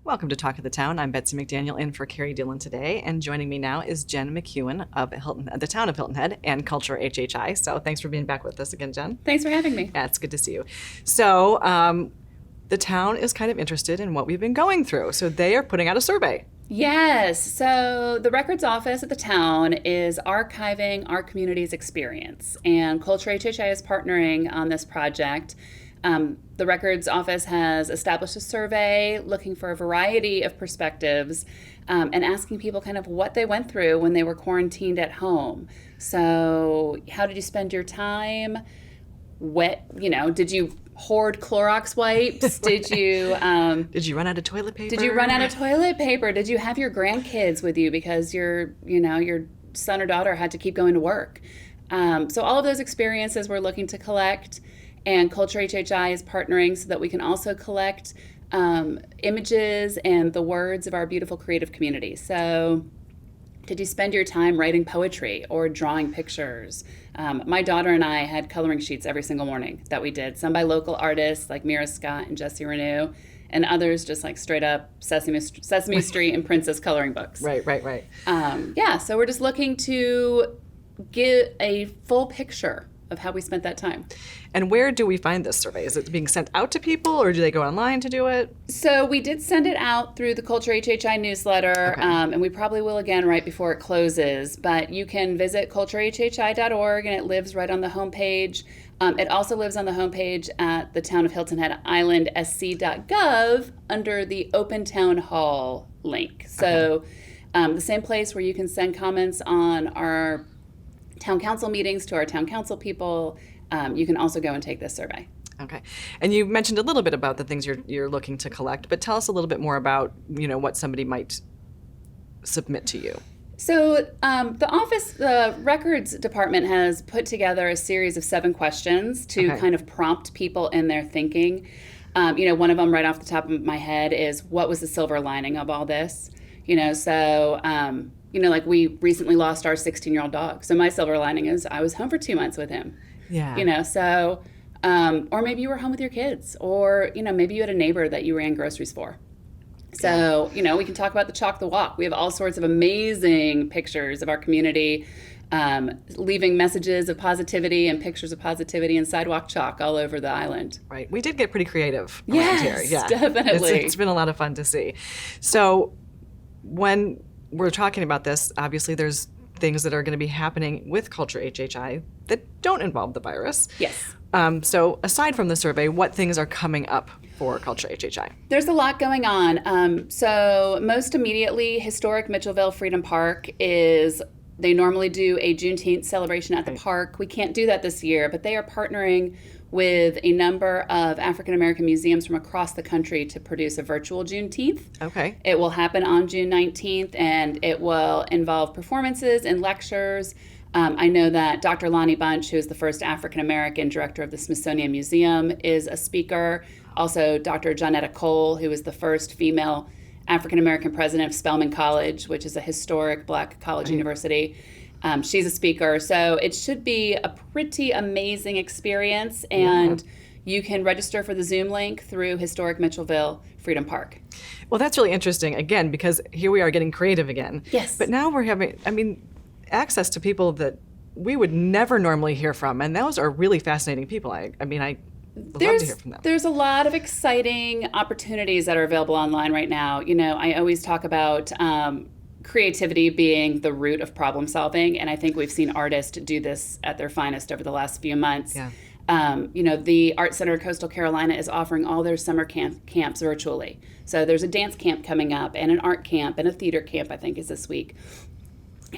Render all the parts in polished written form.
Welcome to Talk of the Town. I'm Betsy McDaniel in for Carrie Dillon today, and joining me now is Jenn McEwen of Hilton, the town of Hilton Head, and Culture HHI. So thanks for being back with us again, Jenn. Thanks for having me. Yeah, it's good to see you. So the town is kind of interested in what we've been going through, so they are putting out a survey. Yes, so the records office at the town is archiving our community's experience, and Culture HHI is partnering on this project. The records office has established a survey looking for a variety of perspectives and asking people kind of what they went through when they were quarantined at home. So how did you spend your time? Did you hoard Clorox wipes? Did you run out of toilet paper? Did you run out of toilet paper? Did you have your grandkids with you because your son or daughter had to keep going to work? So all of those experiences we're looking to collect. And Culture HHI is partnering so that we can also collect images and the words of our beautiful creative community. So did you spend your time writing poetry or drawing pictures? My daughter and I had coloring sheets every single morning that we did. Some by local artists like Mira Scott and Jessie Renew, and others just like straight up Sesame Street and Princess coloring books. Right. So we're just looking to get a full picture of how we spent that time. And where do we find this survey? Is it being sent out to people, or do they go online to do it? So we did send it out through the Culture HHI newsletter, Okay. And we probably will again right before it closes. But you can visit culturehhi.org, and it lives right on the homepage. It also lives on the homepage at the Town of Hilton Head Island, sc.gov, under the Open Town Hall link. So the same place where you can send comments on our town council meetings to our town council people. You can also go and take this survey. Okay. And you mentioned a little bit about the things you're looking to collect, but tell us a little bit more about, what somebody might submit to you. So the records department has put together a series of 7 questions to kind of prompt people in their thinking. One of them right off the top of my head is, what was the silver lining of all this? Like we recently lost our 16-year-old dog. So my silver lining is I was home for 2 months with him. Yeah. Or maybe you were home with your kids, or, maybe you had a neighbor that you ran groceries for. So, we can talk about the Chalk the Walk. We have all sorts of amazing pictures of our community, leaving messages of positivity and pictures of positivity and sidewalk chalk all over the island. Right. We did get pretty creative around here. Yeah, definitely. It's been a lot of fun to see. So when we're talking about this, obviously there's things that are going to be happening with Culture HHI that don't involve the virus. Yes. So aside from the survey, what things are coming up for Culture HHI? There's a lot going on. So most immediately, historic Mitchellville Freedom Park they normally do a Juneteenth celebration at the park. We can't do that this year, but they are partnering with a number of African-American museums from across the country to produce a virtual Juneteenth. Okay. It will happen on June 19th, and it will involve performances and lectures. I know that Dr. Lonnie Bunch, who is the first African-American director of the Smithsonian Museum, is a speaker. Also, Dr. Johnetta Cole, who is the first female African-American president of Spelman College, which is a historic Black college university. She's a speaker. So it should be a pretty amazing experience. And you can register for the Zoom link through historic Mitchellville Freedom Park. Well, that's really interesting, again, because here we are getting creative again. Yes. But now we're having, access to people that we would never normally hear from. And those are really fascinating people. I would love to hear from them. There's a lot of exciting opportunities that are available online right now. I always talk about creativity being the root of problem solving, and I think we've seen artists do this at their finest over the last few months. Yeah. The Art Center of Coastal Carolina is offering all their summer camps virtually. So there's a dance camp coming up, and an art camp, and a theater camp, I think, is this week.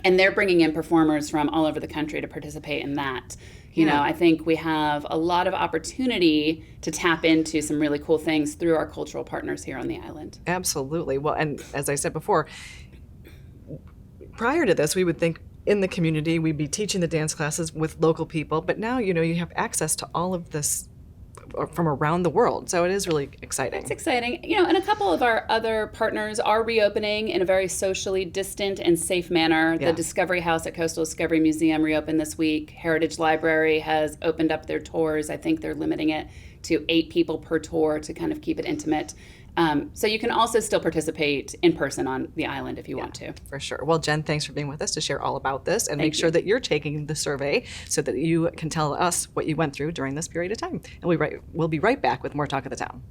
And they're bringing in performers from all over the country to participate in that. I think we have a lot of opportunity to tap into some really cool things through our cultural partners here on the island. Absolutely. Well, and as I said before, prior to this, we would think in the community we'd be teaching the dance classes with local people, but now, you have access to all of this from around the world. So it is really exciting. It's exciting. And a couple of our other partners are reopening in a very socially distant and safe manner. Yeah. The Discovery House at Coastal Discovery Museum reopened this week. Heritage Library has opened up their tours. I think they're limiting it to 8 people per tour to kind of keep it intimate. So you can also still participate in person on the island if you want to. For sure. Well, Jen, thanks for being with us to share all about this and make Thank sure you. that you're taking the survey so that you can tell us what you went through during this period of time. And we'll be right back with more Talk of the Town.